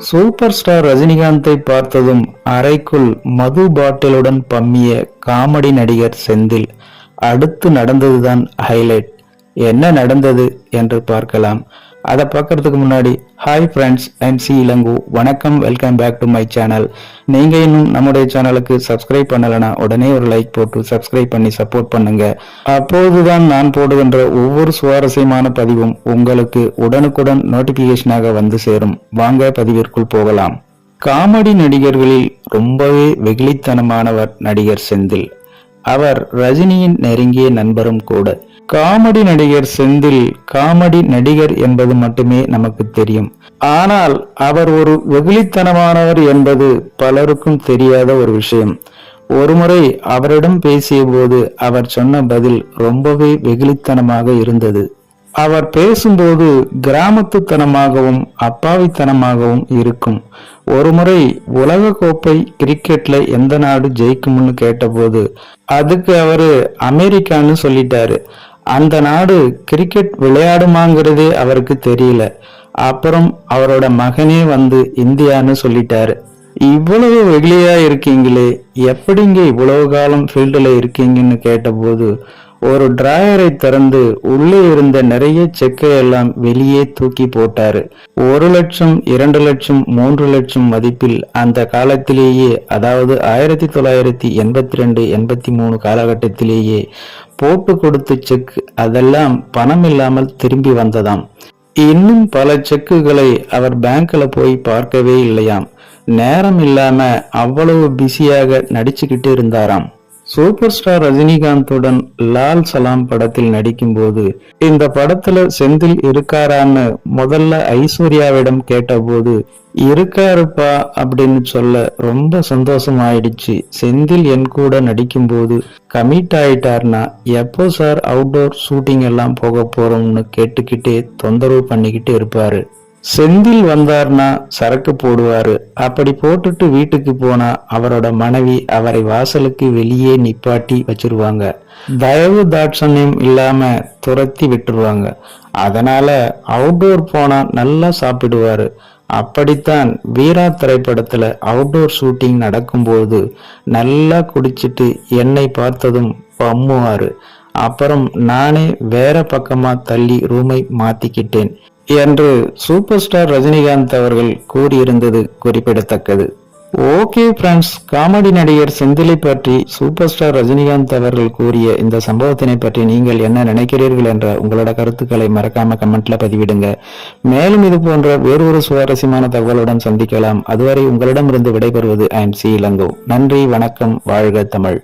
Super star ரஜினிகாந்தை பார்த்ததும் அறைக்குள் மது பாட்டிலுடன் பம்மிய காமெடி நடிகர் செந்தில். அடுத்து நடந்ததுதான் ஹைலைட். என்ன நடந்தது என்று பார்க்கலாம். அதை பார்க்கறதுக்கு முன்னாடி hi friends, I'm C Elango. வணக்கம், welcome back to my channel. நீங்க இன்னும் நம்முடைய சேனலுக்கு சப்ஸ்கிரைப் பண்ணலைன்னா உடனே ஒரு லைக் போட்டு சப்ஸ்கிரைப் பண்ணி சப்போர்ட் பண்ணுங்க. அப்போதுதான் நான் போடுகின்ற ஒவ்வொரு சுவாரஸ்யமான பதிவும் உங்களுக்கு உடனுக்குடன் நோட்டிபிகேஷனாக வந்து சேரும். வாங்க பதிவிற்குள் போகலாம். காமெடி நடிகர்களில் ரொம்பவே வெகுளித்தனமானவர் நடிகர் செந்தில். அவர் ரஜினியின் நெருங்கிய நண்பரும் கூட. காமெடி நடிகர் செந்தில் காமெடி நடிகர் என்பது மட்டுமே நமக்கு தெரியும். ஆனால் அவர் ஒரு வெகுளித்தனமானவர் என்பது பலருக்கும் தெரியாத ஒரு விஷயம். ஒருமுறை அவரிடம் பேசிய போது அவர் சொன்ன பதில் ரொம்பவே வெகுளித்தனமாக இருந்தது. அவர் பேசும்போது கிராமத்துத்தனமாகவும் அப்பாவித்தனமாகவும் இருக்கும். ஒருமுறை உலக கோப்பை கிரிக்கெட்ல எந்த நாடு ஜெயிக்கும்னு கேட்டபோது அதுக்கு அவரு அமெரிக்கான்னு சொல்லிட்டாரு. அந்த நாடு கிரிக்கெட் விளையாடுமாங்கிறதே அவருக்கு தெரியல. அப்புறம் அவரோட மகனே வந்து இந்தியான்னு சொல்லிட்டாரு. இவ்வளவு வெகுளியா இருக்கீங்களே, எப்படிங்க இவ்வளவு காலம் ஃபீல்டுல இருக்கீங்கன்னு கேட்டபோது ஒரு டிராயரை திறந்து உள்ளே இருந்த நிறைய செக்கை எல்லாம் வெளியே தூக்கி போட்டாரு. 1 லட்சம், 2 லட்சம், 3 லட்சம் மதிப்பில் அந்த காலத்திலேயே, அதாவது 1982, 83 காலகட்டத்திலேயே போட்டு கொடுத்த செக் அதெல்லாம் பணம் இல்லாமல் திரும்பி வந்ததாம். இன்னும் பல செக்குகளை அவர் பேங்க்ல போய் பார்க்கவே இல்லையாம். நேரம் இல்லாம அவ்வளவு பிஸியாக நடிச்சுக்கிட்டு இருந்தாராம். சூப்பர் ஸ்டார் ரஜினிகாந்துடன் லால் சலாம் படத்தில் நடிக்கும் போது இந்த படத்துல செந்தில் இருக்காரான்னு முதல்ல ஐஸ்வர்யாவிடம் கேட்டபோது இருக்காருப்பா அப்படின்னு சொல்ல ரொம்ப சந்தோஷம் ஆயிடுச்சு. செந்தில் என் கூட நடிக்கும் போது கமிட் ஆயிட்டார்னா எப்போ சார் அவுட்டோர் ஷூட்டிங் எல்லாம் போக போறோம்னு கேட்டுக்கிட்டே தொந்தரவு பண்ணிக்கிட்டு இருப்பாரு. செந்தில் வந்தார்னா சரக்கு போடுவாரு. அப்படி போட்டுட்டு வீட்டுக்கு போனா அவரோட மனைவி அவரை வாசலுக்கு வெளியே நிப்பாட்டி வச்சிருவாங்க. தயவு தாட்சண்யம் இல்லாம துரத்தி விட்டுருவாங்க. அதனால அவுட்டோர் போனா நல்லா சாப்பிடுவாரு. அப்படித்தான் வீரா திரைப்படத்துல அவுட்டோர் ஷூட்டிங் நடக்கும்போது நல்லா குடிச்சிட்டு என்னை பார்த்ததும் பம்முவாரு. அப்புறம் நானே வேற பக்கமா தள்ளி ரூமை மாத்திக்கிட்டேன் என்று சூப்பர் ஸ்டார் ரஜினிகாந்த் அவர்கள் கூறியிருந்தது குறிப்பிடத்தக்கது. ஓகே ஃப்ரெண்ட்ஸ், காமெடி நடிகர் செந்திலை பற்றி சூப்பர் ஸ்டார் ரஜினிகாந்த் அவர்கள் கூறிய இந்த சம்பவத்தினை பற்றி நீங்கள் என்ன நினைக்கிறீர்கள் என்ற உங்களோட கருத்துக்களை மறக்காம கமெண்ட்ல பதிவிடுங்க. மேலும் இது போன்ற வேறொரு சுவாரஸ்யமான தகவலுடன் சந்திக்கலாம். அதுவரை உங்களிடமிருந்து விடைபெறுவது ஐம் சி இளங்கோ. நன்றி, வணக்கம், வாழ்க தமிழ்.